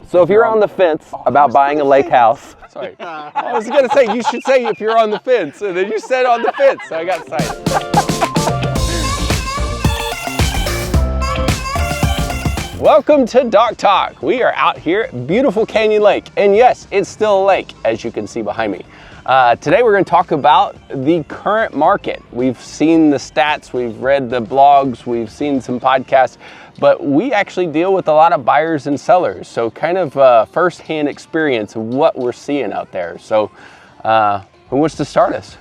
So if you're on the fence about buying a lake house, Sorry. I was going to say, you should say if you're on the fence, and then you said on the fence, so I got excited. Welcome to Dock Talk. We are out here at beautiful Canyon Lake, and yes, it's still a lake, as you can see behind me. Today we're going to talk about the current market. We've seen the stats, we've read the blogs, we've seen some podcasts, but we actually deal with a lot of buyers and sellers. So kind of first-hand experience of what we're seeing out there. So who wants to start us?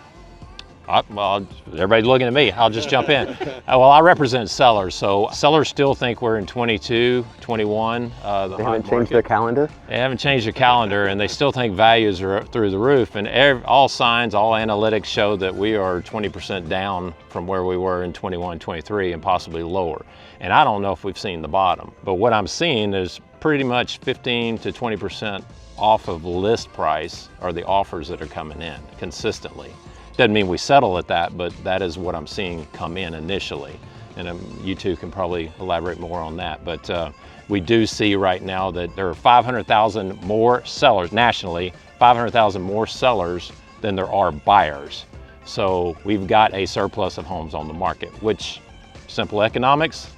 Well, everybody's looking at me. I'll just jump in. Well, I represent sellers. So sellers still think we're in 22, 21. They haven't changed their calendar? They haven't changed their calendar, and they still think values are through the roof. And all signs, all analytics show that we are 20% down from where we were in 21, 23, and possibly lower. And I don't know if we've seen the bottom. But what I'm seeing is pretty much 15 to 20% off of list price are the offers that are coming in consistently. Doesn't mean we settle at that, but that is what I'm seeing come in initially. And you two can probably elaborate more on that. But we do see right now that there are 500,000 more sellers nationally, 500,000 more sellers than there are buyers. So we've got a surplus of homes on the market, which simple economics,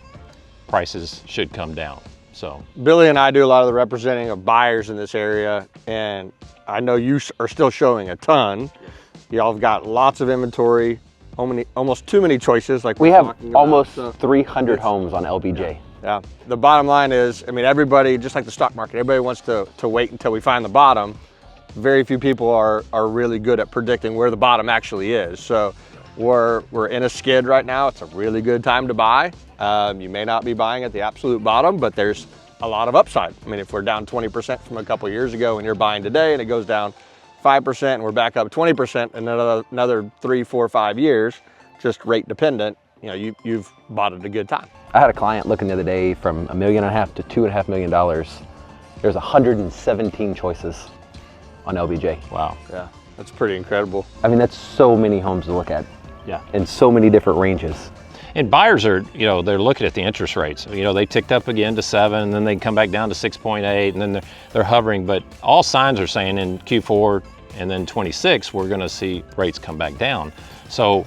prices should come down. So Billy and I do a lot of the representing of buyers in this area, and I know you are still showing a ton. Y'all have got lots of inventory, almost too many choices. Like we have almost 300 homes on LBJ. Yeah. The bottom line is, I mean, everybody, just like the stock market, everybody wants to wait until we find the bottom. Very few people are really good at predicting where the bottom actually is. So we're in a skid right now. It's a really good time to buy. You may not be buying at the absolute bottom, but there's a lot of upside. I mean, if we're down 20% from a couple years ago and you're buying today and it goes down 5% and we're back up 20% in another 3, 4, 5 years, just rate dependent, you know, you've bought at a good time. I had a client looking the other day from $1.5 million to $2.5 million. There's 117 choices on LBJ. wow. Yeah, that's pretty incredible. I mean, that's so many homes to look at. Yeah. In so many different ranges. And buyers are, you know, they're looking at the interest rates. You know, they ticked up again to 7, and then they come back down to 6.8, and then they're hovering. But all signs are saying in Q4 and then 26, we're going to see rates come back down. So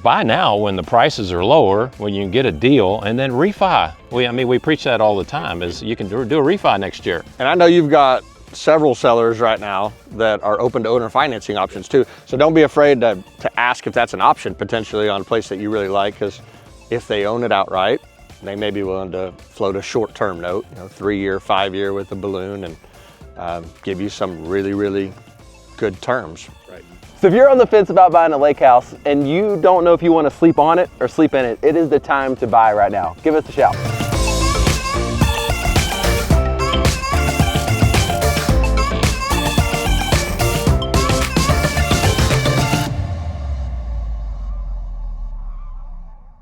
buy now when the prices are lower, when you can get a deal, and then refi. We preach that all the time, is you can do a refi next year. And I know you've got several sellers right now that are open to owner financing options too. So don't be afraid to ask if that's an option potentially on a place that you really like, because if they own it outright, they may be willing to float a short-term note, 3-year, 5-year with a balloon, and give you some really, really good terms. Right. So if you're on the fence about buying a lake house and you don't know if you want to sleep on it or sleep in it, it is the time to buy right now. Give us a shout.